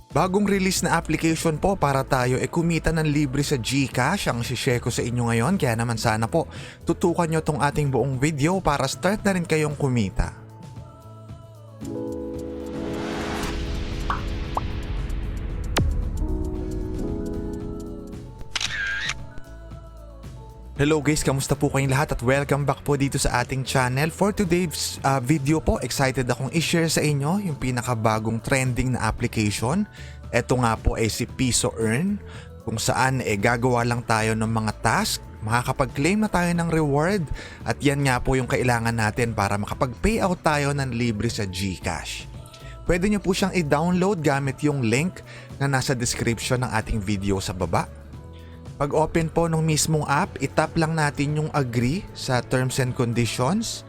Bagong release na application po para tayo kumita ng libre sa GCash ang share ko sa inyo ngayon, kaya naman sana po tutukan nyo tong ating buong video para start na rin kayong kumita. Hello guys, kamusta po kayong lahat at welcome back po dito sa ating channel. For today's video po, excited akong i-share sa inyo yung pinakabagong trending na application. Ito nga po ay si Piso Earn, kung saan gagawa lang tayo ng mga task, makakapag-claim na tayo ng reward at yan nga po yung kailangan natin para makapag-payout tayo ng libre sa GCash. Pwede nyo po siyang i-download gamit yung link na nasa description ng ating video sa baba. Pag open po ng mismong app, itap lang natin yung agree sa terms and conditions.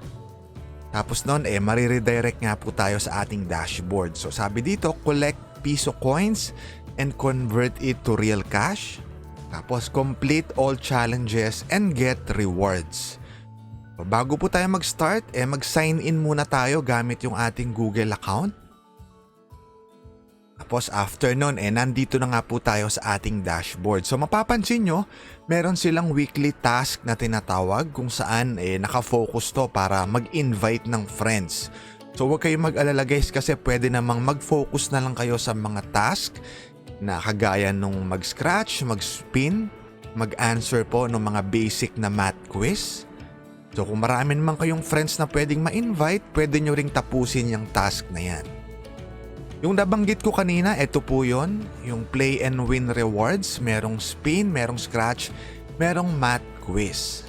Tapos nun mariredirect nga po tayo sa ating dashboard. So sabi dito, collect Piso coins and convert it to real cash. Tapos complete all challenges and get rewards. So, bago po tayo mag-start, mag-sign in muna tayo gamit yung ating Google account. Tapos after nun, nandito na nga po tayo sa ating dashboard. So mapapansin nyo, meron silang weekly task na tinatawag kung saan nakafocus to para mag-invite ng friends. So huwag kayong mag-alala guys kasi pwede namang mag-focus na lang kayo sa mga task na kagaya nung mag-scratch, mag-spin, mag-answer po ng mga basic na math quiz. So kung marami naman kayong friends na pwedeng ma-invite, pwede nyo ring tapusin yung task na yan. Yung nabanggit ko kanina, ito po yun, yung play and win rewards, merong spin, merong scratch, merong math quiz.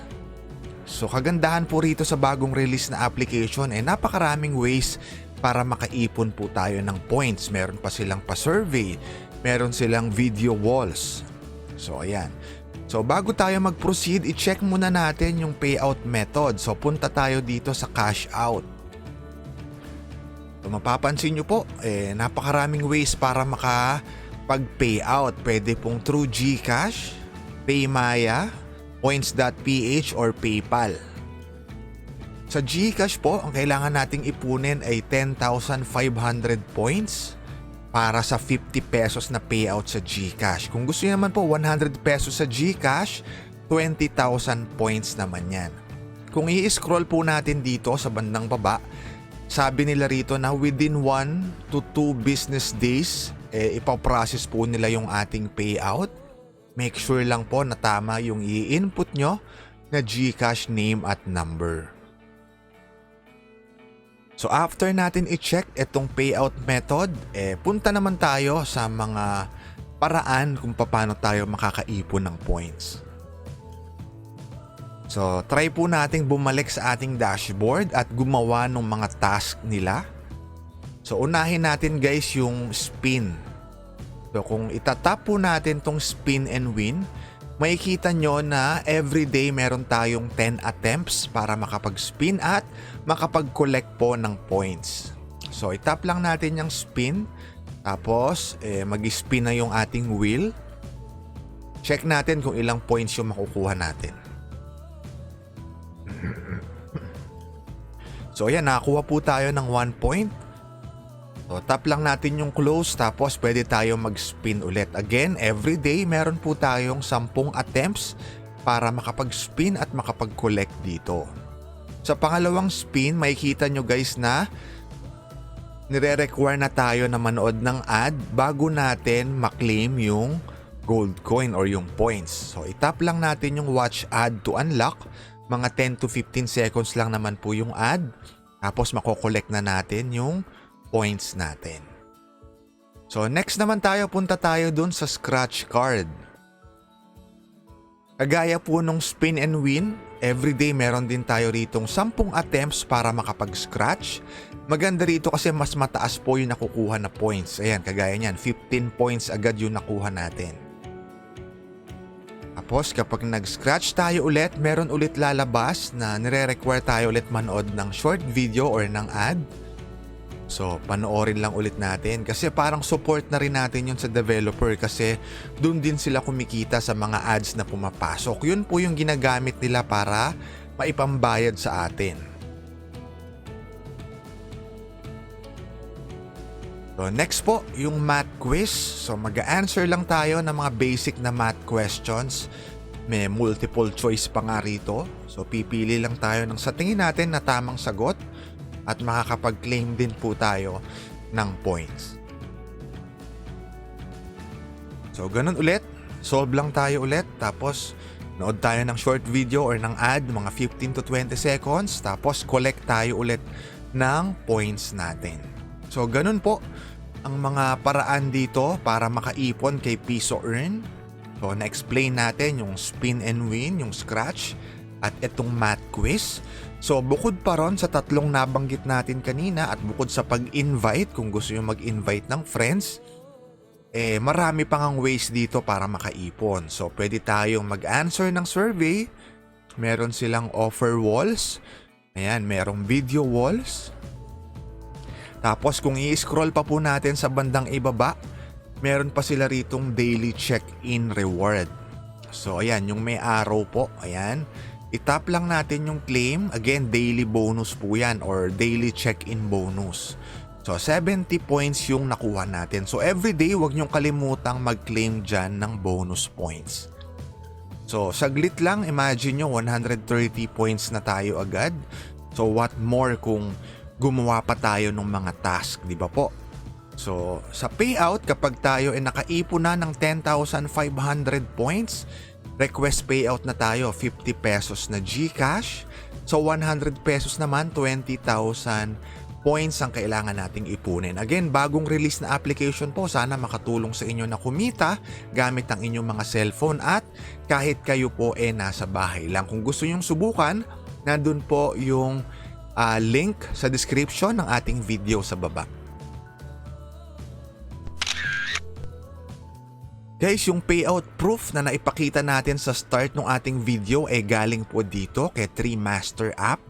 So kagandahan po rito sa bagong release na application napakaraming ways para makaipon po tayo ng points. Meron pa silang pa-survey, meron silang video walls. So ayan. So bago tayo mag-proceed, i-check muna natin yung payout method. So punta tayo dito sa cash out. So mapapansin nyo po, napakaraming ways para makapag-payout. Pwede pong through GCash, Paymaya, Points.ph or PayPal. Sa GCash po, ang kailangan nating ipunin ay 10,500 points para sa 50 pesos na payout sa GCash. Kung gusto niyo naman po 100 pesos sa GCash, 20,000 points naman yan. Kung i-scroll po natin dito sa bandang baba, sabi nila rito na within 1 to 2 business days, ipaprocess po nila yung ating payout. Make sure lang po na tama yung i-input nyo na GCash name at number. So after natin i-check itong payout method, punta naman tayo sa mga paraan kung paano tayo makakaipon ng points. So, try po nating bumalik sa ating dashboard at gumawa ng mga task nila. So, unahin natin guys yung spin. So, kung itatap po natin tong spin and win, makikita nyo na everyday meron tayong 10 attempts para makapag-spin at makapag-collect po ng points. So, itap lang natin yung spin. Tapos, mag-spin na yung ating wheel. Check natin kung ilang points yung makukuha natin. So ayan, nakakuha po tayo ng 1 point. So tap lang natin yung close tapos pwede tayo mag-spin ulit. Again, every day meron po tayong 10 attempts para makapag-spin at makapag-collect dito. Sa pangalawang spin, makikita nyo guys na nire-require na tayo na manood ng ad bago natin maklaim yung gold coin or yung points. So itap lang natin yung watch ad to unlock. Mga 10 to 15 seconds lang naman po yung ad. Tapos makokollect na natin yung points natin. So next naman tayo, punta tayo dun sa scratch card. Kagaya po nung spin and win, everyday meron din tayo ritong 10 attempts para makapag-scratch. Maganda rito kasi mas mataas po yung nakukuha na points. Ayan, kagaya niyan, 15 points agad yung nakuha natin. Tapos kapag nag-scratch tayo ulit, meron ulit lalabas na nire-require tayo ulit manood ng short video or ng ad. So panoorin lang ulit natin kasi parang support na rin natin yun sa developer kasi dun din sila kumikita sa mga ads na pumapasok. Yun po yung ginagamit nila para maipambayad sa atin. So So next po, yung math quiz. So mag-answer lang tayo ng mga basic na math questions. May multiple choice pa nga rito. So pipili lang tayo ng sa tingin natin na tamang sagot at makakapag-claim din po tayo ng points. So ganun ulit, solve lang tayo ulit, tapos nood tayo ng short video or ng ad, mga 15 to 20 seconds, tapos collect tayo ulit ng points natin. So ganun po ang mga paraan dito para makaipon kay Piso Earn. So na-explain natin yung spin and win, yung scratch, at itong math quiz. So bukod pa ron sa tatlong nabanggit natin kanina at bukod sa pag-invite, kung gusto nyo mag-invite ng friends, marami pang ang ways dito para makaipon. So pwede tayong mag-answer ng survey. Meron silang offer walls. Ayan, merong video walls. Tapos kung i-scroll pa po natin sa bandang ibaba, meron pa sila ritong daily check-in reward. So ayan, yung may arrow po, ayan. I-tap lang natin yung claim. Again, daily bonus po yan or daily check-in bonus. So 70 points yung nakuha natin. So everyday, huwag nyong kalimutang mag-claim dyan ng bonus points. So saglit lang, imagine nyo 130 points na tayo agad. So what more kung gumawa pa tayo ng mga task, di ba po? So sa payout, kapag tayo ay nakaipon na ng 10,500 points, request payout na tayo 50 pesos na GCash. So 100 pesos naman, 20,000 points ang kailangan nating ipunin. Again, bagong release na application po, sana makatulong sa inyo na kumita gamit ang inyong mga cellphone at kahit kayo po nasa bahay lang. Kung gusto nyong subukan, nandun po yung link sa description ng ating video sa baba. Guys, yung payout proof na naipakita natin sa start ng ating video ay galing po dito kay Treemaster app.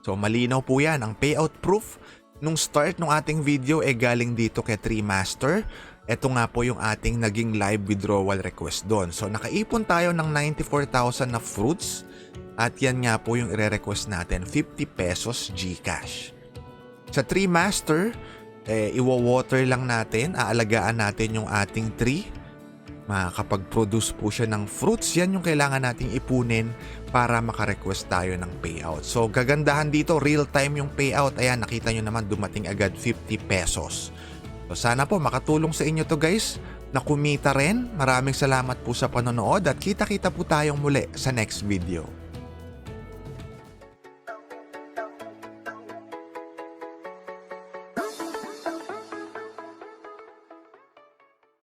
So malinaw po yan, ang payout proof nung start ng ating video ay galing dito kay Treemaster. Ito nga po yung ating naging live withdrawal request doon. So nakaipon tayo ng 94,000 na fruits. At yan nga po yung i-request natin, 50 pesos GCash. Sa Treemaster, iwa-water lang natin, aalagaan natin yung ating tree. Makakapag-produce po siya ng fruits, yan yung kailangan nating ipunin para makarequest tayo ng payout. So gagandahan dito, real time yung payout. Ayan, nakita nyo naman dumating agad 50 pesos. So sana po makatulong sa inyo to guys, na kumita rin. Maraming salamat po sa panonood at kita-kita po tayong muli sa next video.